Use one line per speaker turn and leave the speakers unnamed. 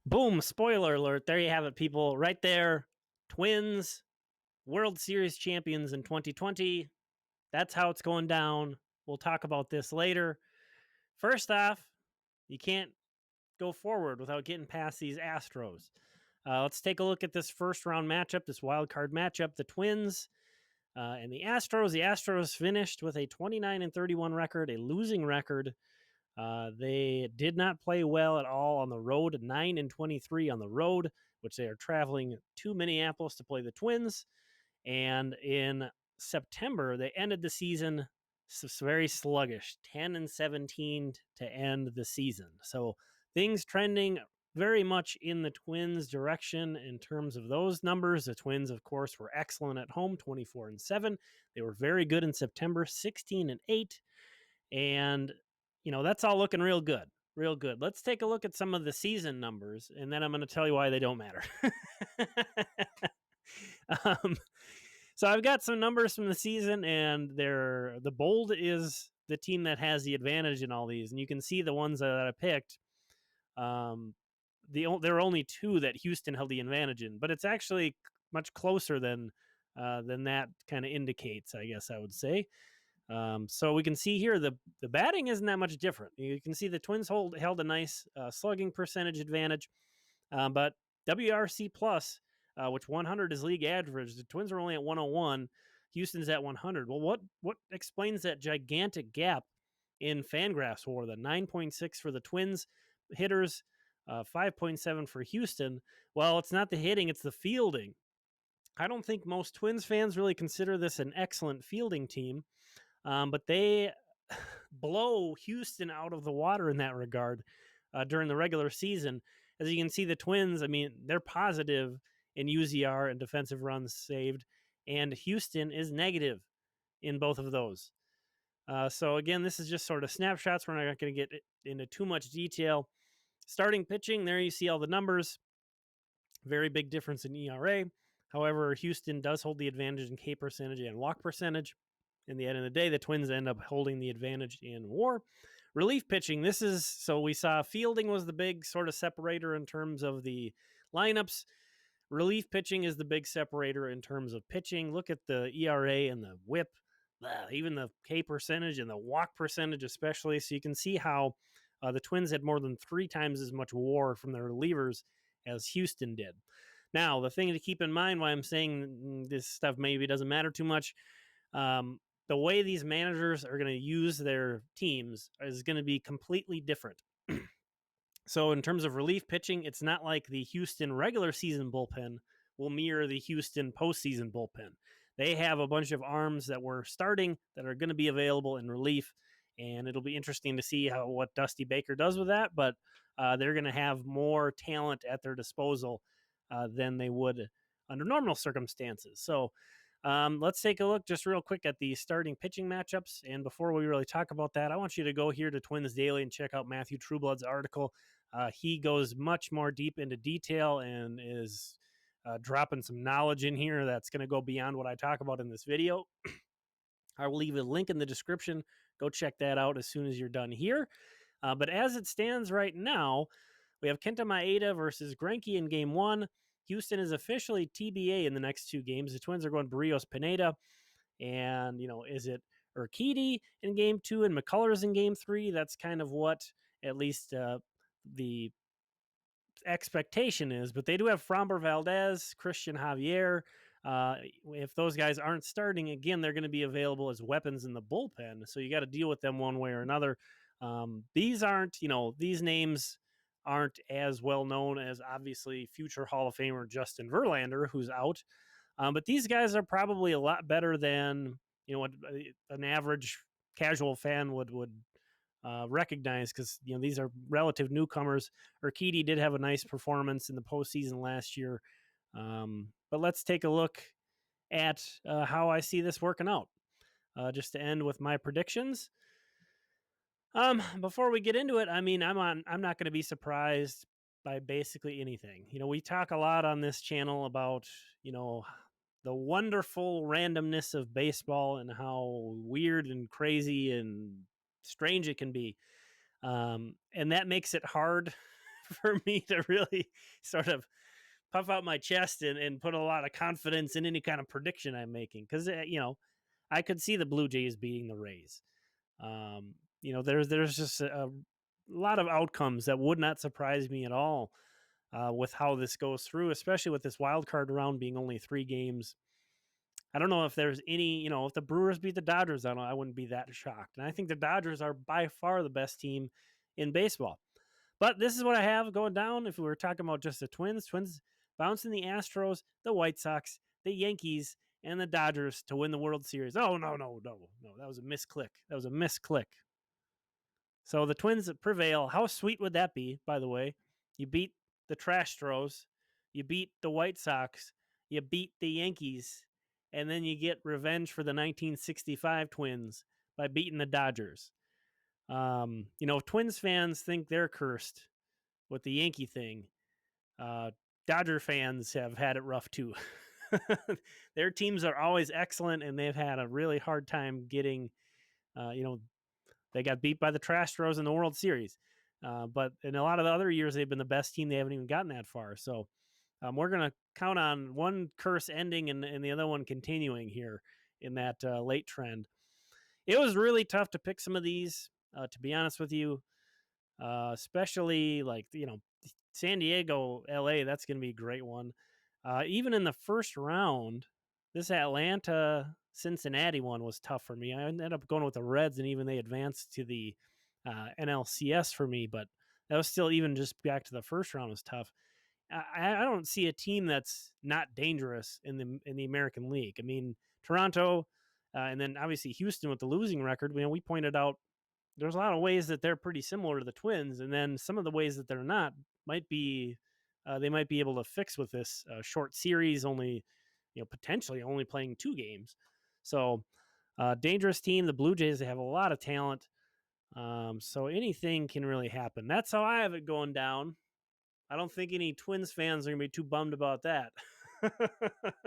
Boom, spoiler alert. There you have it, people. Right there. Twins, World Series champions in 2020. That's how it's going down. We'll talk about this later. First off, you can't go forward without getting past these Astros. Let's take a look at this first round matchup, this wild card matchup. The Twins and the Astros. The Astros finished with a 29-31 record, a losing record. They did not play well at all on the road, 9-23 on the road, which they are traveling to Minneapolis to play the Twins. And in September, they ended the season very sluggish, 10-17 to end the season. So things trending very much in the Twins' direction in terms of those numbers. The Twins, of course, were excellent at home, 24-7. They were very good in September, 16-8. And, that's all looking real good. Real good. Let's take a look at some of the season numbers, and then I'm going to tell you why they don't matter. um, so I've got some numbers from the season, and the bold is the team that has the advantage in all these, and you can see the ones that I picked. There are only two that Houston held the advantage in, but it's actually much closer than that kind of indicates, I guess I would say. So we can see here the batting isn't that much different. You can see the Twins held a nice slugging percentage advantage, but WRC plus, which 100 is league average, the Twins are only at 101. Houston's at 100. Well, what explains that gigantic gap in Fangraphs WAR? The 9.6 for the Twins hitters, 5.7 for Houston. Well, it's not the hitting, it's the fielding. I don't think most Twins fans really consider this an excellent fielding team. But they blow Houston out of the water in that regard during the regular season. As you can see, the Twins, they're positive in UZR and defensive runs saved, and Houston is negative in both of those. So again, this is just sort of snapshots. We're not going to get into too much detail. Starting pitching, there you see all the numbers. Very big difference in ERA. However, Houston does hold the advantage in K percentage and walk percentage. In the end of the day, the Twins end up holding the advantage in WAR. Relief pitching, we saw fielding was the big sort of separator in terms of the lineups. Relief pitching is the big separator in terms of pitching. Look at the ERA and the whip, even the K percentage and the walk percentage especially. So you can see how the Twins had more than 3 times as much WAR from their relievers as Houston did. Now, the thing to keep in mind why I'm saying this stuff maybe doesn't matter too much, the way these managers are going to use their teams is going to be completely different. So in terms of relief pitching, it's not like the Houston regular season bullpen will mirror the Houston postseason bullpen. They have a bunch of arms that were starting that are going to be available in relief, and it'll be interesting to see what Dusty Baker does with that, but they're going to have more talent at their disposal than they would under normal circumstances. So let's take a look just real quick at the starting pitching matchups. And before we really talk about that, I want you to go here to Twins Daily and check out Matthew Trueblood's article. He goes much more deep into detail and is dropping some knowledge in here that's going to go beyond what I talk about in this video. I will leave a link in the description. Go check that out as soon as you're done here. But as it stands right now, we have Kenta Maeda versus Greinke in Game 1. Houston is officially TBA in the next 2 games. The Twins are going Barrios Pineda. And, is it Urquidy in Game 2 and McCullers in Game 3? That's kind of what at least the expectation is. But they do have Framber Valdez, Christian Javier. If those guys aren't starting, again, they're going to be available as weapons in the bullpen. So you got to deal with them one way or another. These names aren't as well known as obviously future Hall of Famer Justin Verlander, who's out. But these guys are probably a lot better than what an average casual fan would recognize, because these are relative newcomers. Urquidy did have a nice performance in the postseason last year, but let's take a look at how I see this working out. Just to end with my predictions. Before we get into it, I'm not going to be surprised by basically anything. We talk a lot on this channel about, the wonderful randomness of baseball and how weird and crazy and strange it can be. And that makes it hard for me to really sort of puff out my chest and put a lot of confidence in any kind of prediction I'm making because I could see the Blue Jays beating the Rays. There's just a lot of outcomes that would not surprise me at all with how this goes through, especially with this wild card round being only 3 games. I don't know if there's any, if the Brewers beat the Dodgers, I wouldn't be that shocked. And I think the Dodgers are by far the best team in baseball. But this is what I have going down. If we were talking about just the Twins bouncing the Astros, the White Sox, the Yankees, and the Dodgers to win the World Series. Oh, no. That was a misclick. So the Twins prevail. How sweet would that be, by the way? You beat the Trashstros, you beat the White Sox, you beat the Yankees, and then you get revenge for the 1965 Twins by beating the Dodgers. Twins fans think they're cursed with the Yankee thing. Dodger fans have had it rough too. Their teams are always excellent, and they've had a really hard time getting, they got beat by the Trashstros in the World Series. But in a lot of the other years, they've been the best team. They haven't even gotten that far. So we're going to count on one curse ending and the other one continuing here in that late trend. It was really tough to pick some of these, to be honest with you, especially San Diego, LA. That's going to be a great one. Even in the first round, this Atlanta Cincinnati one was tough for me. I ended up going with the Reds, and even they advanced to the NLCS for me, but that was still, even just back to the first round, was tough. I don't see a team that's not dangerous in the American League. I mean, Toronto, and then obviously Houston with the losing record. We pointed out there's a lot of ways that they're pretty similar to the Twins, and then some of the ways that they're not might be they might be able to fix with this short series, only potentially only playing 2 games. So dangerous team. The Blue Jays, they have a lot of talent, so anything can really happen. That's how I have it going down. I don't think any Twins fans are gonna be too bummed about that.